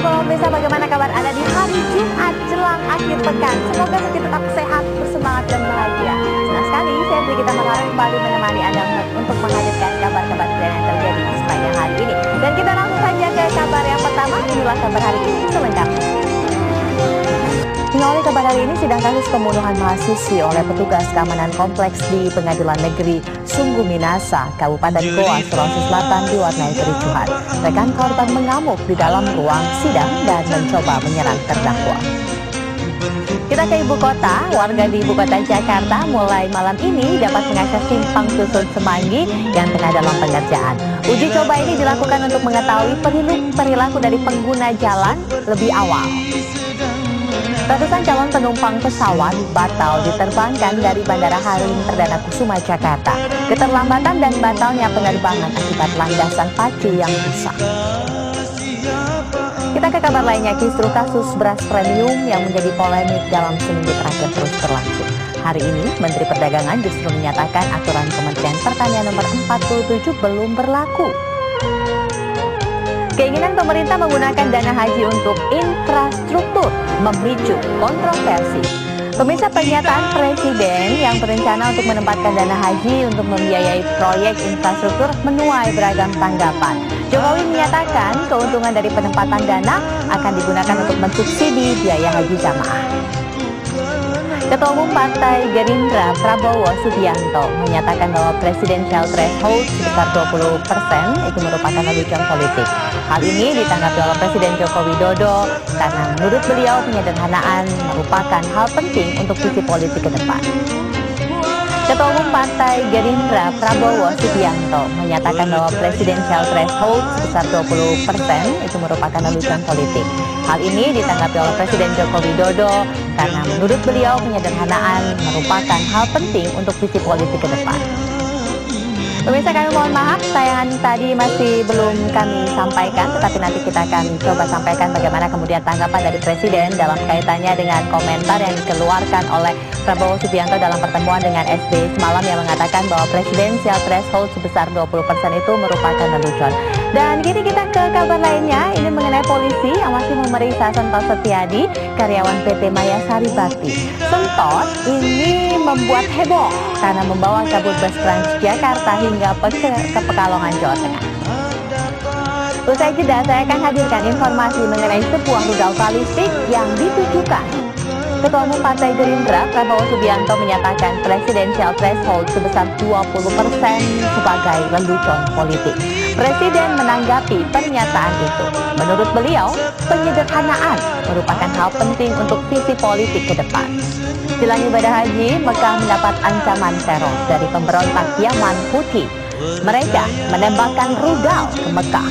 pemirsa, bagaimana kabar Anda di hari Jumat jelang akhir pekan? Semoga kita tetap sehat, bersemangat, dan bahagia. Senang sekali saya Brigita Makarim kembali menemani Anda untuk menghadirkan kabar-kabar yang terjadi di sepanjang hari ini. Dan kita langsung saja ke kabar yang pertama. Inilah kabar hari ini selengkapnya. Mengawali kabar hari ini, sidang kasus pembunuhan mahasiswi oleh petugas keamanan kompleks di Pengadilan Negeri Sungguh Minasa, Kabupaten Goa, Sulawesi Selatan diwarnai kericuhan. Rekan korban mengamuk di dalam ruang sidang dan mencoba menyerang terdakwa. Kita ke ibu kota. Warga di ibu kota Jakarta mulai malam ini dapat mengakses simpang susun Semanggi yang tengah dalam pengerjaan. Uji coba ini dilakukan untuk mengetahui perilaku dari pengguna jalan lebih awal. Ratusan calon penumpang pesawat batal diterbangkan dari Bandara Halim Perdana Kusuma, Jakarta. Keterlambatan dan batalnya penerbangan akibat landasan pacu yang rusak. Kita ke kabar lainnya, kisruh kasus beras premium yang menjadi polemik dalam seminggu terakhir terus berlangsung. Hari ini, Menteri Perdagangan justru menyatakan aturan Kementerian Pertanian nomor 47 belum berlaku. Keinginan pemerintah menggunakan dana haji untuk infrastruktur memicu kontroversi. Pemirsa, pernyataan Presiden yang berencana untuk menempatkan dana haji untuk membiayai proyek infrastruktur menuai beragam tanggapan. Jokowi menyatakan keuntungan dari penempatan dana akan digunakan untuk mensubsidi biaya haji jamaah. Ketua Umum Partai Gerindra Prabowo Subianto menyatakan bahwa presidensial threshold sebesar 20% itu merupakan lelucon politik. Hal ini ditanggapi oleh Presiden Joko Widodo karena menurut beliau penyederhanaan merupakan hal penting untuk visi politik ke depan. Ketua Umum Partai Gerindra Prabowo Subianto menyatakan bahwa presidensial threshold sebesar 20% itu merupakan lelucon politik. Hal ini ditanggapi oleh Presiden Joko Widodo karena menurut beliau penyederhanaan merupakan hal penting untuk visi politik ke depan. Pemirsa, kami mohon maaf tayangan tadi masih belum kami sampaikan, tetapi nanti kita akan coba sampaikan bagaimana kemudian tanggapan dari Presiden dalam kaitannya dengan komentar yang dikeluarkan oleh Prabowo Subianto dalam pertemuan dengan SBY semalam yang mengatakan bahwa presidensial threshold sebesar 20% itu merupakan lelucon. Dan kini kita ke kabar lainnya, ini mengenai polisi yang masih memeriksa Sentot Setiadi, karyawan PT Mayasari Bakti. Sentot ini membuat heboh karena membawa kabur bus Transjakarta hingga ke Pekalongan, Jawa Tengah. Usai jeda, saya akan hadirkan informasi mengenai sebuah rudal balistik yang ditujukan. Ketua Umum Partai Gerindra Prabowo Subianto menyatakan presidensial threshold sebesar 20% sebagai lelucon politik. Presiden menanggapi pernyataan itu. Menurut beliau, penyederhanaan merupakan hal penting untuk visi politik ke depan. Jelang ibadah haji, Mekah mendapat ancaman teror dari pemberontak Yaman Houthi. Mereka menembakkan rudal ke Mekah.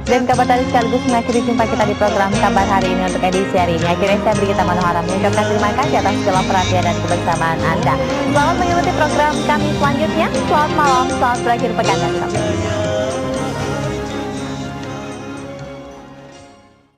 Dan kabar tadi sekaligus mengakhiri jumpa kita di program kabar hari ini untuk edisi hari ini. Akhirnya saya Brigita Manohara mengucapkan terima kasih atas segala perhatian dan kebersamaan Anda. Selamat mengikuti program kami selanjutnya. Selamat malam, selamat berakhir pekan dan sampai jumpa.